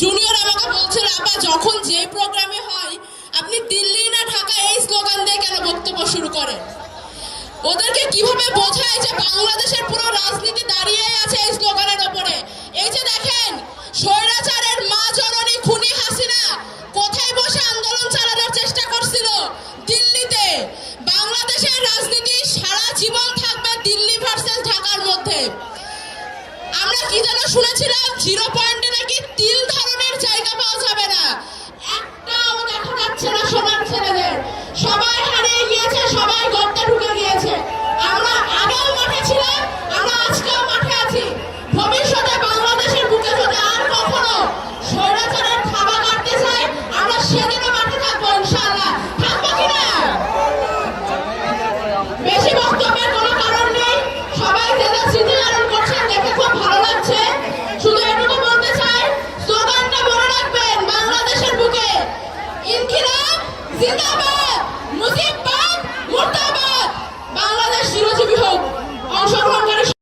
Junior আমাকে বলছিল, আপা যখন যে প্রোগ্রামে হয় আপনি দিল্লি না ঢাকা এই স্লোগান দিয়ে কেন বক্তব্য শুরু করেন? ওদেরকে কিভাবে বোঝায় যে বাংলাদেশের পুরো রাজনীতি দাঁড়িয়ে আছে এই স্লোগানের ওপরে? এই যে দেখেন, স্বৈরাচারের মা জননী খুনি হাসিনা কোথায় বসে আন্দোলন চালানোর চেষ্টা করছিল? দিল্লিতে। বাংলাদেশের রাজনীতি সারা জীবন থাকবে দিল্লি ভার্সেস ঢাকার মধ্যে। আমরা কি যেন শুনেছিলাম, 0 পয়েন্টে নাকি তিল ধরনের জায়গা পাওয়া যাবে না। একটাও দেখা যাচ্ছে না সোনার ছেলেদের। সবাই হারিয়ে গিয়েছে, সবাই গর্তে ঢুকে গিয়েছে। আমরা আগেও মাঠে ছিলাম, আমরা আজকেও মাঠে আছি। ভবিষ্যতে বাংলাদেশের বুকে যদি আর কখনো স্বৈরাচারের থাবা কাটতে চায়, আমরা সেদিনও মাঠে থাকবো ইনশাআল্লাহ। থাকবো কিনা? বেশি বক্তব্যের কোনো কারণ নেই। সবাই যে যা স্মৃতিচারণ করছেন দেখে খুব ভালো লাগছে। শুধু এটুকু বলতে চাই, স্লোগানটা মনে রাখবেন, বাংলাদেশের বুকে ইনকিলাব জিন্দাবাদ, মুজিববাদ মুর্দাবাদ।